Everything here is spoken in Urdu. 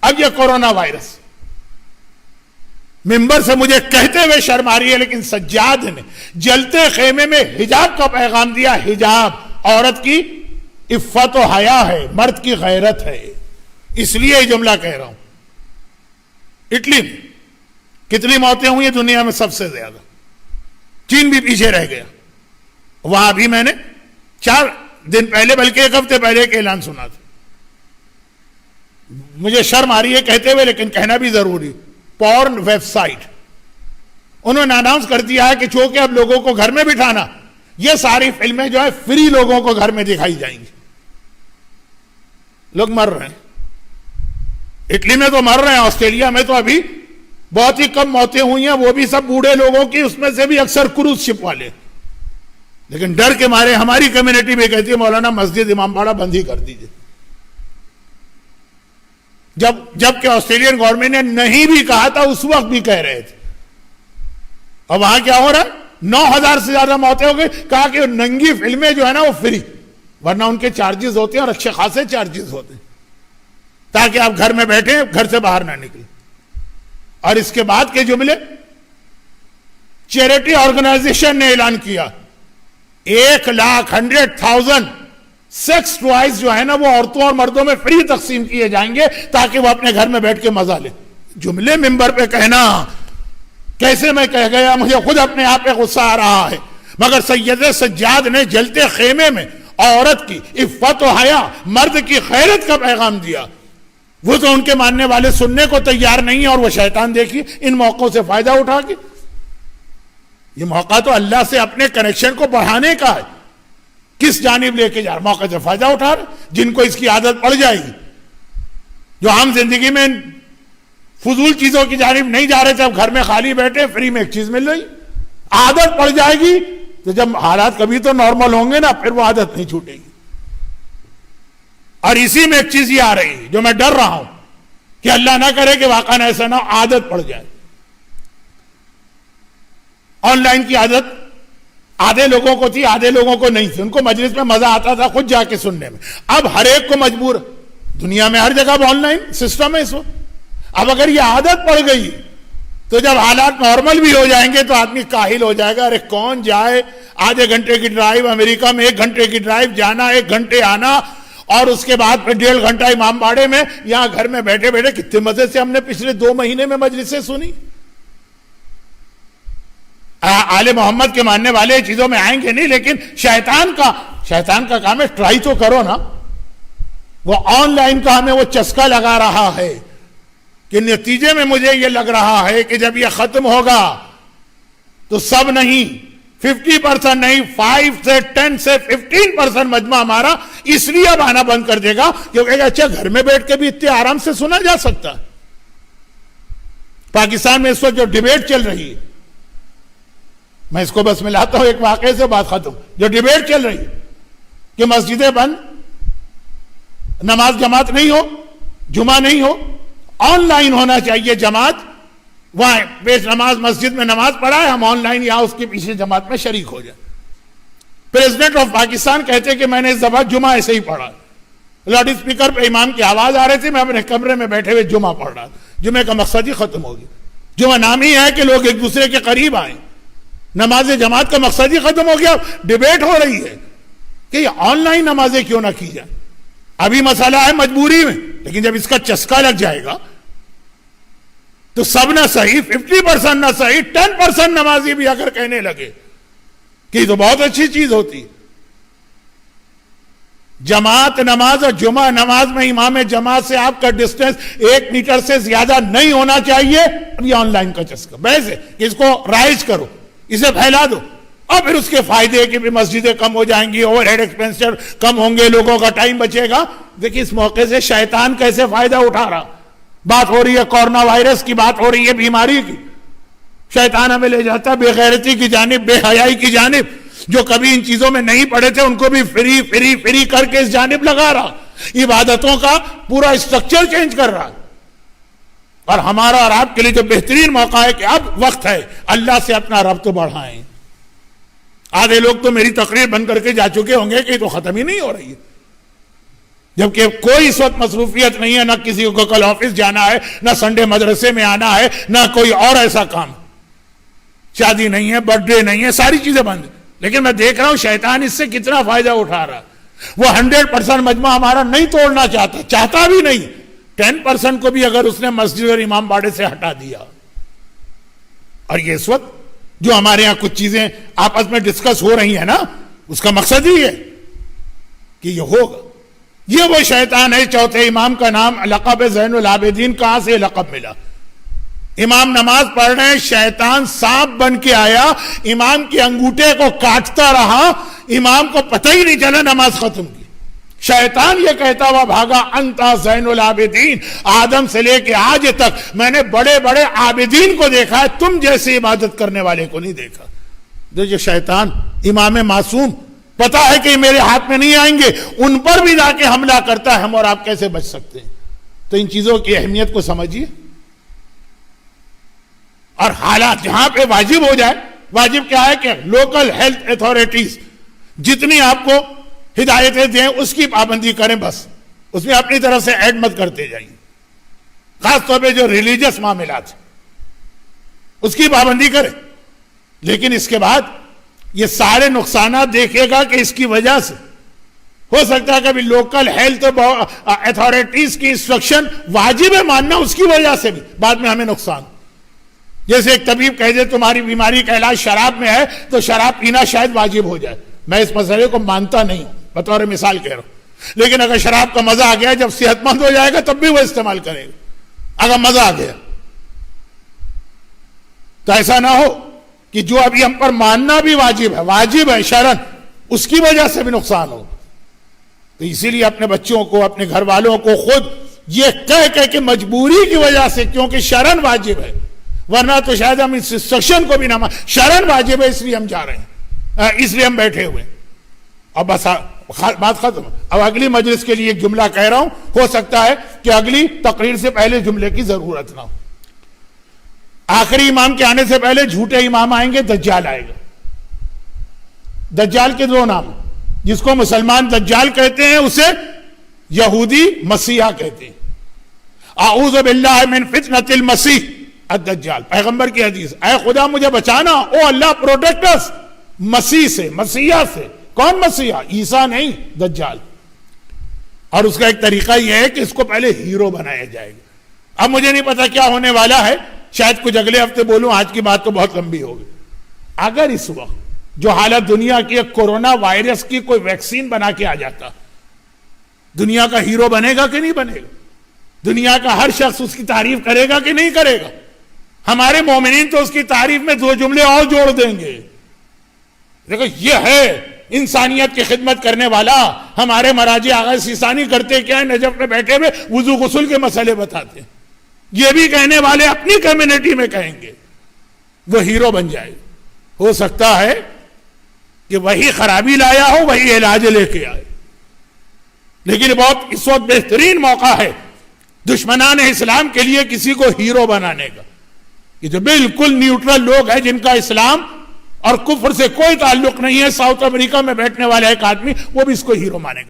اب یہ کورونا وائرس ممبر سے مجھے کہتے ہوئے شرم آ رہی ہے، لیکن سجاد نے جلتے خیمے میں حجاب کا پیغام دیا. حجاب عورت کی عفت و حیا ہے، مرد کی غیرت ہے. اس لیے یہ جملہ کہہ رہا ہوں. اٹلی میں کتنی موتیں ہوئی ہیں دنیا میں؟ سب سے زیادہ. چین بھی پیچھے رہ گیا. وہاں بھی میں نے 4 دن پہلے بلکہ 1 ہفتے پہلے ایک اعلان سنا تھا. مجھے شرم آ رہی ہے کہتے ہوئے، لیکن کہنا بھی ضروری. پورن ویب سائٹ انہوں نے اناؤنس کر دیا ہے کہ چونکہ اب لوگوں کو گھر میں بٹھانا، یہ ساری فلمیں جو ہے فری لوگوں کو گھر میں دکھائی جائیں گی. لوگ مر رہے ہیں. اٹلی میں تو مر رہے ہیں. آسٹریلیا میں تو ابھی بہت ہی کم موتیں ہوئی ہیں، وہ بھی سب بوڑھے لوگوں کی، اس میں سے بھی اکثر کروز شپ والے. لیکن ڈر کے مارے ہماری کمیونٹی میں کہتی ہے مولانا مسجد امام باڑہ بند ہی کر دیجئے. جبکہ آسٹریلین گورنمنٹ نے نہیں بھی کہا تھا، اس وقت بھی کہہ رہے تھے. اور وہاں کیا ہو رہا ہے؟ 9,000 سے زیادہ موتیں ہو گئی. کہا کہ ننگی فلمیں جو ہے نا وہ فری، ورنہ ان کے چارجز ہوتے ہیں اور اچھے خاصے چارجز ہوتے ہیں، تاکہ آپ گھر میں بیٹھیں، گھر سے باہر نہ نکلیں. اور اس کے بعد کے جملے، چیریٹی آرگنائزیشن نے اعلان کیا 1,100,000 سیکس ٹوائز جو ہے نا وہ عورتوں اور مردوں میں فری تقسیم کیے جائیں گے تاکہ وہ اپنے گھر میں بیٹھ کے مزہ لیں. جملے ممبر پہ کہنا، کیسے میں کہہ گیا، مجھے خود اپنے آپ پہ غصہ آ رہا ہے. مگر سید سجاد نے جلتے خیمے میں عورت کی عفت و حیا، مرد کی غیرت کا پیغام دیا. وہ تو ان کے ماننے والے سننے کو تیار نہیں ہیں، اور وہ شیطان دیکھیے ان موقعوں سے فائدہ اٹھا کے. یہ موقع تو اللہ سے اپنے کنیکشن کو بڑھانے کا ہے. کس جانب لے کے جا رہا؟ موقع سے فائدہ اٹھا رہا. جن کو اس کی عادت پڑ جائے گی، جو عام زندگی میں فضول چیزوں کی جانب نہیں جا رہے تھے، اب گھر میں خالی بیٹھے، فری میں ایک چیز مل رہی، عادت پڑ جائے گی. تو جب حالات کبھی تو نارمل ہوں گے نا، پھر وہ عادت نہیں چھوٹے گی. اور اسی میں ایک چیز یہ آ رہی ہے جو میں ڈر رہا ہوں کہ اللہ نہ کرے کہ واقعا ایسا نہ عادت پڑ جائے. آن لائن کی عادت آدھے لوگوں کو تھی، آدھے لوگوں کو نہیں تھی. ان کو مجلس میں مزہ آتا تھا خود جا کے سننے میں. اب ہر ایک کو مجبور، دنیا میں ہر جگہ آن لائن سسٹم ہے اس وقت. اب اگر یہ عادت پڑ گئی تو جب حالات نارمل بھی ہو جائیں گے تو آدمی کاہل ہو جائے گا. ارے کون جائے؟ آدھے گھنٹے کی ڈرائیو، امریکہ میں 1 گھنٹے کی ڈرائیو، جانا 1 گھنٹے آنا، اور اس کے بعد پھر 1.5 گھنٹہ امام باڑے میں. یہاں گھر میں بیٹھے بیٹھے کتنے مزے سے ہم نے پچھلے 2 مہینے میں مجلسیں سنی. آل محمد کے ماننے والے چیزوں میں آئیں گے نہیں، لیکن شیطان کا کام ہے ٹرائی تو کرو نا. وہ آن لائن کا ہمیں وہ چسکا لگا رہا ہے کہ نتیجے میں مجھے یہ لگ رہا ہے کہ جب یہ ختم ہوگا تو سب نہیں، 50% نہیں، 5 سے 10 سے 15% مجمع ہمارا اس لیے اب آنا بند کر دے گا کیونکہ اچھا گھر میں بیٹھ کے بھی اتنے آرام سے سنا جا سکتا. پاکستان میں اس وقت جو ڈیبیٹ چل رہی ہے، میں اس کو بس ملاتا ہوں ایک واقعے سے، بات ختم. جو ڈیبیٹ چل رہی ہے کہ مسجدیں بند، نماز جماعت نہیں ہو، جمعہ نہیں ہو، آن لائن ہونا چاہیے جماعت. وہاں بیش نماز مسجد میں نماز پڑھا ہے، ہم آن لائن یہاں اس کے پیچھے جماعت میں شریک ہو جائیں. پریزیڈنٹ آف پاکستان کہتے ہیں کہ میں نے اس دفعہ جمعہ ایسے ہی پڑھا، لاؤڈ اسپیکر پہ امام کی آواز آ رہی تھی، میں اپنے کمرے میں بیٹھے ہوئے جمعہ پڑھ رہا. جمعے کا مقصد ہی ختم ہو گیا. جمعہ نام ہی ہے کہ لوگ ایک دوسرے کے قریب آئیں. نماز جماعت کا مقصد ہی ختم ہو گیا. ڈیبیٹ ہو رہی ہے کہ یہ آن لائن نمازیں کیوں نہ کی جائیں. ابھی مسئلہ ہے مجبوری میں، لیکن جب اس کا چسکا لگ جائے گا تو سب نہ صحیح، 50% نہ صحیح، 10% نمازی بھی اگر کہنے لگے کہ یہ تو بہت اچھی چیز ہوتی. جماعت نماز اور جمعہ نماز میں امام جماعت سے آپ کا ڈسٹینس 1 میٹر سے زیادہ نہیں ہونا چاہیے. اب یہ آن لائن کا چسکا بحث ہے کہ اس کو رائج کرو، اسے پھیلا دو، اور پھر اس کے فائدے کہ بھی مسجدیں کم ہو جائیں گی، اوور ہیڈ ایکسپینسر کم ہوں گے، لوگوں کا ٹائم بچے گا. دیکھیں اس موقع سے شیطان کیسے فائدہ اٹھا رہا. بات ہو رہی ہے کورونا وائرس کی، بات ہو رہی ہے بیماری کی. شیطان ہمیں لے جاتا ہے بے غیرتی کی جانب، بے حیائی کی جانب. جو کبھی ان چیزوں میں نہیں پڑے تھے ان کو بھی فری کر کے اس جانب لگا رہا. عبادتوں کا پورا اسٹرکچر چینج کر رہا. اور ہمارا اور آپ کے لیے جو بہترین موقع ہے کہ اب وقت ہے اللہ سے اپنا ربط بڑھائیں. آدھے لوگ تو میری تقریر بند کر کے جا چکے ہوں گے کہ یہ تو ختم ہی نہیں ہو رہی ہے. جبکہ کوئی اس وقت مصروفیت نہیں ہے، نہ کسی کو کل آفس جانا ہے، نہ سنڈے مدرسے میں آنا ہے، نہ کوئی اور ایسا کام، شادی نہیں ہے، برتھ ڈے نہیں ہے، ساری چیزیں بند. لیکن میں دیکھ رہا ہوں شیطان اس سے کتنا فائدہ اٹھا رہا. وہ 100% مجمع ہمارا نہیں توڑنا چاہتا بھی نہیں. 10% کو بھی اگر اس نے مسجد اور امام باڑے سے ہٹا دیا. اور یہ اس وقت جو ہمارے ہاں کچھ چیزیں آپس میں ڈسکس ہو رہی ہیں نا، اس کا مقصد ہی ہے کہ یہ ہوگا. یہ وہ شیطان ہے. چوتھے امام کا نام لقب زین العابدین. کہاں سے لقب ملا؟ امام نماز پڑھ رہے ہیں، شیطان سانپ بن کے آیا، امام کے انگوٹھے کو کاٹتا رہا، امام کو پتہ ہی نہیں چلا، نماز ختم کی. شیطان یہ کہتا ہوا بھاگا، انتا زین العابدین، آدم سے لے کے آج تک میں نے بڑے بڑے عابدین کو دیکھا ہے، تم جیسے عبادت کرنے والے کو نہیں دیکھا. جو شیطان امام معصوم پتا ہے کہ میرے ہاتھ میں نہیں آئیں گے، ان پر بھی جا کے حملہ کرتا ہے. ہم اور آپ کیسے بچ سکتے ہیں؟ تو ان چیزوں کی اہمیت کو سمجھیے. اور حالات جہاں پہ واجب ہو جائے، واجب کیا ہے کہ لوکل ہیلتھ اتھارٹیز جتنی آپ کو ہدایتیں دیں اس کی پابندی کریں، بس اس میں اپنی طرف سے ایڈ مت کرتے جائیں. خاص طور پہ جو ریلیجس معاملات اس کی پابندی کریں. لیکن اس کے بعد یہ سارے نقصانات دیکھے گا کہ اس کی وجہ سے ہو سکتا ہے کہ ابھی لوکل ہیلتھ اتھارٹیز کی انسٹرکشن واجب ہے ماننا، اس کی وجہ سے بھی بعد میں ہمیں نقصان. جیسے ایک طبیب کہہ دے تمہاری بیماری کا علاج شراب میں ہے تو شراب پینا شاید واجب ہو جائے. میں اس مسئلے کو مانتا نہیں ہوں، بطور مثال کہہ رہا ہوں. لیکن اگر شراب کا مزہ آ گیا، جب صحت مند ہو جائے گا تب بھی وہ استعمال کرے گا اگر مزہ آ گیا. تو ایسا نہ ہو کہ جو ابھی ہم پر ماننا بھی واجب ہے شرعن، اس کی وجہ سے بھی نقصان ہو. تو اسی لیے اپنے بچوں کو، اپنے گھر والوں کو خود یہ کہہ کہ مجبوری کی وجہ سے، کیونکہ شرعن واجب ہے، ورنہ تو شاید ہم اس انسٹرکشن کو بھی نہ شرعن واجب ہے اس لیے ہم جا رہے ہیں، اس لیے ہم بیٹھے ہوئے. اب بس بات ختم. اب اگلی مجلس کے لیے ایک جملہ کہہ رہا ہوں، ہو سکتا ہے کہ اگلی تقریر سے پہلے جملے کی ضرورت نہ ہو. آخری امام کے آنے سے پہلے جھوٹے امام آئیں گے، دجال آئے گا. دجال کے دو نام، جس کو مسلمان دجال کہتے ہیں اسے یہودی مسیحا کہتے ہیں. اعوذ باللہ من فتنۃ المسیح الدجال، پیغمبر کی حدیث، اے خدا مجھے بچانا، او اللہ پروٹیکٹ اس مسیح سے، مسیحا سے. کون مسیحا؟ عیسیٰ نہیں، دجال. اور اس کا ایک طریقہ یہ ہے کہ اس کو پہلے ہیرو بنایا جائے گا. اب مجھے نہیں پتا کیا ہونے والا ہے، شاید کچھ اگلے ہفتے بولوں، آج کی بات تو بہت لمبی ہوگی. اگر اس وقت جو حالت دنیا کی کورونا وائرس کی کوئی ویکسین بنا کے آ جاتا، دنیا کا ہیرو بنے گا کہ نہیں بنے گا؟ دنیا کا ہر شخص اس کی تعریف کرے گا کہ نہیں کرے گا؟ ہمارے مومنین تو اس کی تعریف میں دو جملے اور جوڑ دیں گے. دیکھو یہ ہے انسانیت کی خدمت کرنے والا. ہمارے مراجع آغا سیستانی کرتے کیا ہے؟ نجف میں بیٹھے ہوئے وضو غسل کے مسئلے بتاتے ہیں. یہ بھی کہنے والے اپنی کمیونٹی میں کہیں گے، وہ ہیرو بن جائے. ہو سکتا ہے کہ وہی خرابی لایا ہو، وہی علاج لے کے آئے. لیکن بہت اس وقت بہترین موقع ہے دشمنان اسلام کے لیے کسی کو ہیرو بنانے کا. یہ جو بالکل نیوٹرل لوگ ہیں، جن کا اسلام اور کفر سے کوئی تعلق نہیں ہے، ساؤتھ امریکہ میں بیٹھنے والا ایک آدمی، وہ بھی اس کو ہیرو مانے گا.